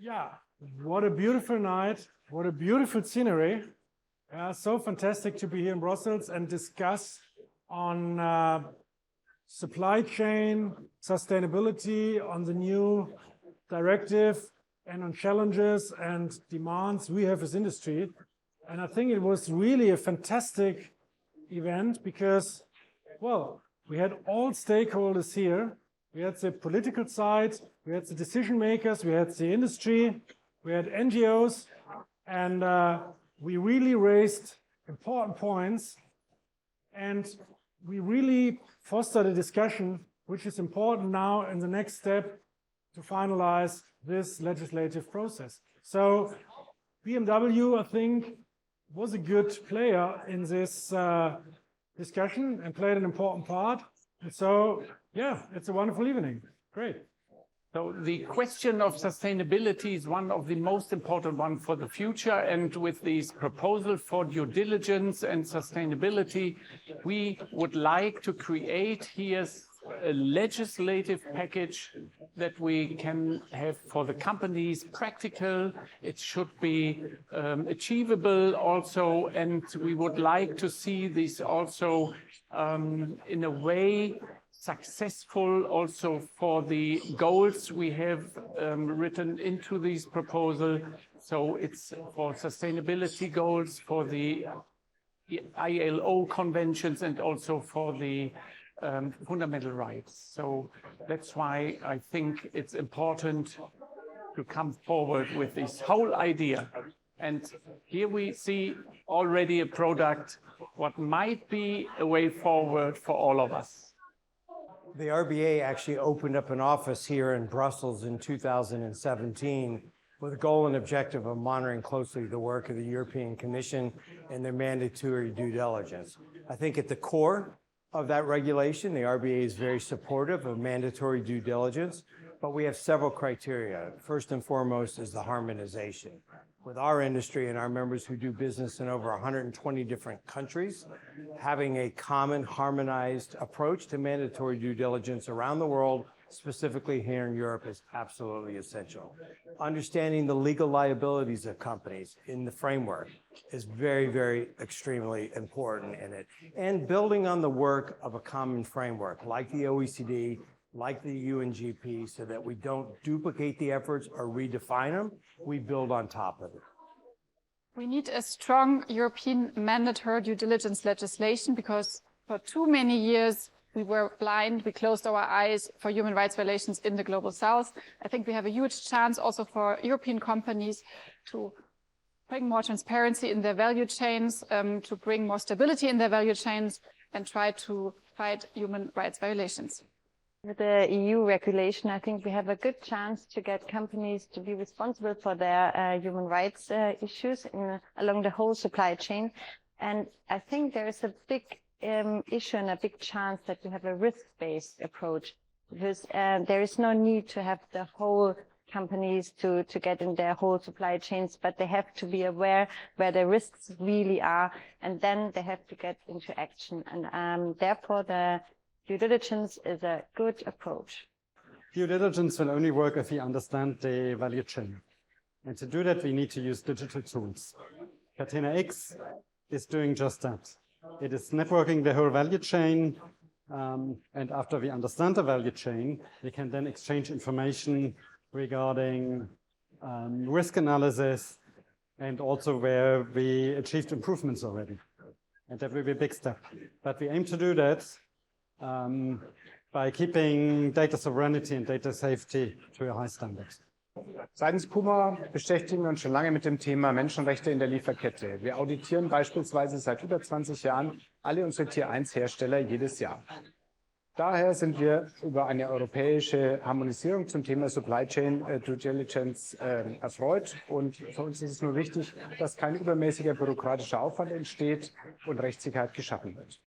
Yeah, what a beautiful night. What a beautiful scenery. So fantastic to be here in Brussels and discuss on supply chain, sustainability, on the new directive, and on challenges and demands we have as industry. And I think it was really a fantastic event because, well, we had all stakeholders here. We had the political side, we had the decision makers, we had the industry, we had NGOs, and we really raised important points, and we really fostered a discussion which is important now in the next step to finalize this legislative process. So BMW, I think, was a good player in this discussion and played an important part. And so, yeah, it's a wonderful evening. Great. So the question of sustainability is one of the most important ones for the future. And with these proposals for due diligence and sustainability, we would like to create here a legislative package that we can have for the companies practical. It should be achievable also. And we would like to see this also in a way successful also for the goals we have written into this proposal. So it's for sustainability goals, for the ILO conventions, and also for the fundamental rights. So that's why I think it's important to come forward with this whole idea. And here we see already a product, what might be a way forward for all of us. The RBA actually opened up an office here in Brussels in 2017 with a goal and objective of monitoring closely the work of the European Commission and their mandatory due diligence. I think at the core of that regulation, the RBA is very supportive of mandatory due diligence, but we have several criteria. First and foremost is the harmonization. With our industry and our members who do business in over 120 different countries, having a common harmonized approach to mandatory due diligence around the world, specifically here in Europe, is absolutely essential. Understanding the legal liabilities of companies in the framework is very, very extremely important in it. And building on the work of a common framework like the OECD, like the UNGP, so that we don't duplicate the efforts or redefine them, we build on top of it. We need a strong European mandatory due diligence legislation because for too many years we were blind, we closed our eyes for human rights violations in the Global South. I think we have a huge chance also for European companies to bring more transparency in their value chains, to bring more stability in their value chains, and try to fight human rights violations. With the EU regulation, I think we have a good chance to get companies to be responsible for their human rights issues along the whole supply chain. And I think there is a big issue and a big chance that we have a risk-based approach, because there is no need to have the whole companies to get in their whole supply chains, but they have to be aware where the risks really are, and then they have to get into action. And therefore, the due diligence is a good approach. Due diligence will only work if we understand the value chain. And to do that, we need to use digital tools. Catena X is doing just that. It is networking the whole value chain. And after we understand the value chain, we can then exchange information regarding risk analysis and also where we achieved improvements already. And that will be a big step. But we aim to do that by keeping data sovereignty and data safety to a high standard. Seitens Puma beschäftigen wir uns schon lange mit dem Thema Menschenrechte in der Lieferkette. Wir auditieren beispielsweise seit über 20 Jahren alle unsere Tier-1-Hersteller jedes Jahr. Daher sind wir über eine europäische Harmonisierung zum Thema Supply Chain Due Diligence erfreut. Und für uns ist es nur wichtig, dass kein übermäßiger bürokratischer Aufwand entsteht und Rechtssicherheit geschaffen wird.